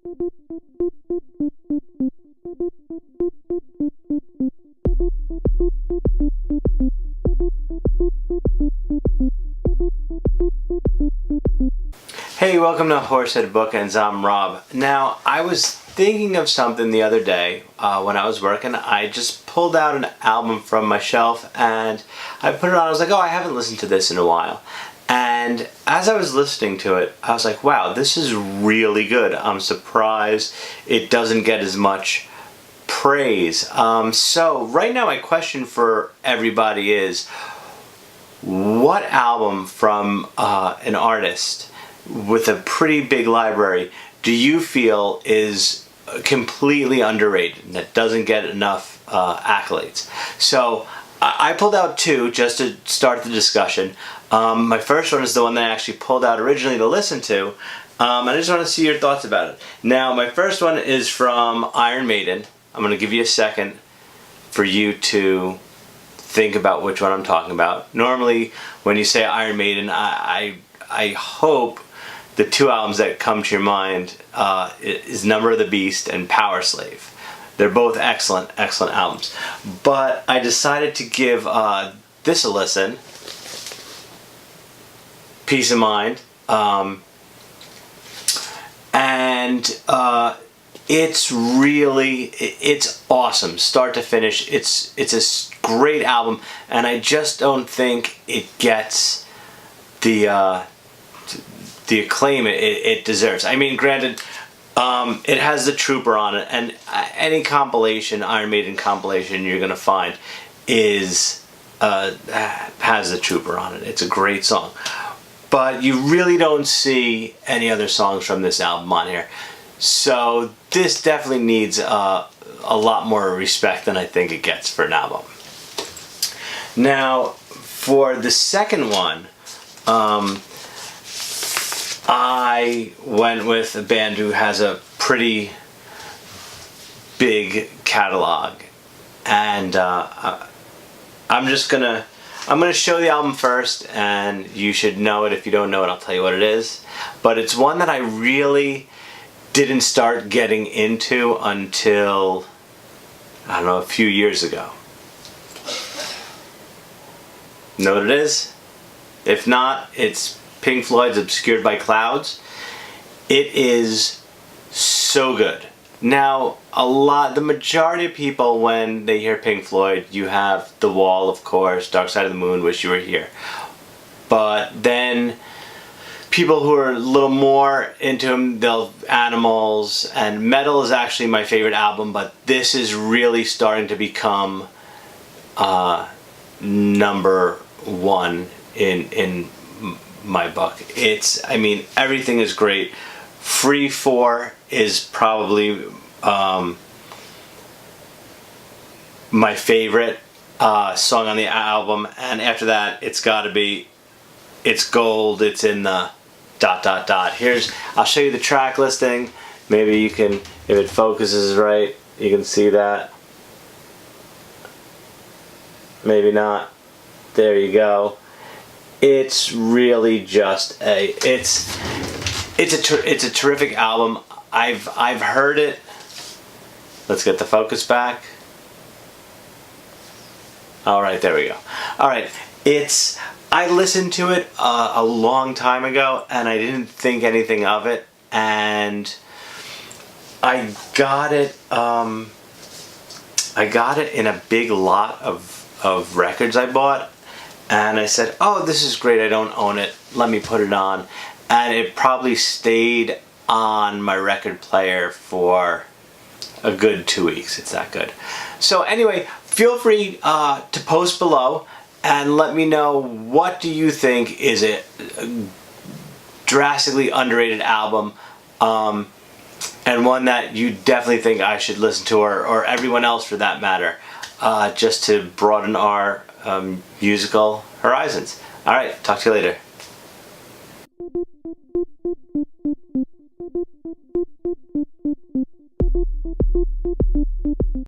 Hey, welcome to Horsehead Bookends. I'm Rob. Now, I was thinking of something the other day when I was working. I just pulled out an album from my shelf and I put it on. I was like, oh, I haven't listened to this in a while. And as I was listening to it, I was like, wow, this is really good. I'm surprised it doesn't get as much praise. So right now my question for everybody is, what album from an artist with a pretty big library do you feel is completely underrated and that doesn't get enough accolades? So I pulled out two just to start the discussion. My first one is the one that I actually pulled out originally to listen to. And I just want to see your thoughts about it. Now, my first one is from Iron Maiden. I'm going to give you a second for you to think about which one I'm talking about. Normally, when you say Iron Maiden, I hope the two albums that come to your mind is Number of the Beast and Power Slave. They're both excellent, excellent albums. But I decided to give this a listen. Peace of Mind. It's really, it's awesome, start to finish. It's a great album, and I just don't think it gets the acclaim it deserves. I mean, granted, it has the Trooper on it, and any compilation, Iron Maiden compilation, you're gonna find is has the Trooper on it. It's a great song, but you really don't see any other songs from this album on here. So this definitely needs a lot more respect than I think it gets for an album. Now, for the second one, I went with a band who has a pretty big catalog, and I'm gonna show the album first, and you should know it. If you don't know it, I'll tell you what it is. But it's one that I really didn't start getting into until, I don't know, a few years ago. Know what it is? If not, it's Pink Floyd's Obscured by Clouds. It is so good. Now, the majority of people, when they hear Pink Floyd, you have The Wall, of course, Dark Side of the Moon, Wish You Were Here. But then people who are a little more into them, they'll Animals, and Metal is actually my favorite album, but this is really starting to become number one in my book. I mean, everything is great. Free 4 is probably my favorite song on the album, and after that it's gotta be It's Gold. It's in the ... I'll show you the track listing. Maybe you can, if it focuses right, you can see that. Maybe not. There you go. It's really just it's a terrific album. I've heard it. Let's get the focus back. All right, there we go. All right, I listened to it a long time ago, and I didn't think anything of it, and I got it in a big lot of records I bought, and I said, oh, this is great, I don't own it, let me put it on. And it probably stayed on my record player for a good 2 weeks. It's that good. So anyway, feel free to post below and let me know, what do you think is a drastically underrated album, and one that you definitely think I should listen to, or everyone else for that matter, just to broaden our musical horizons. Alright, talk to you later.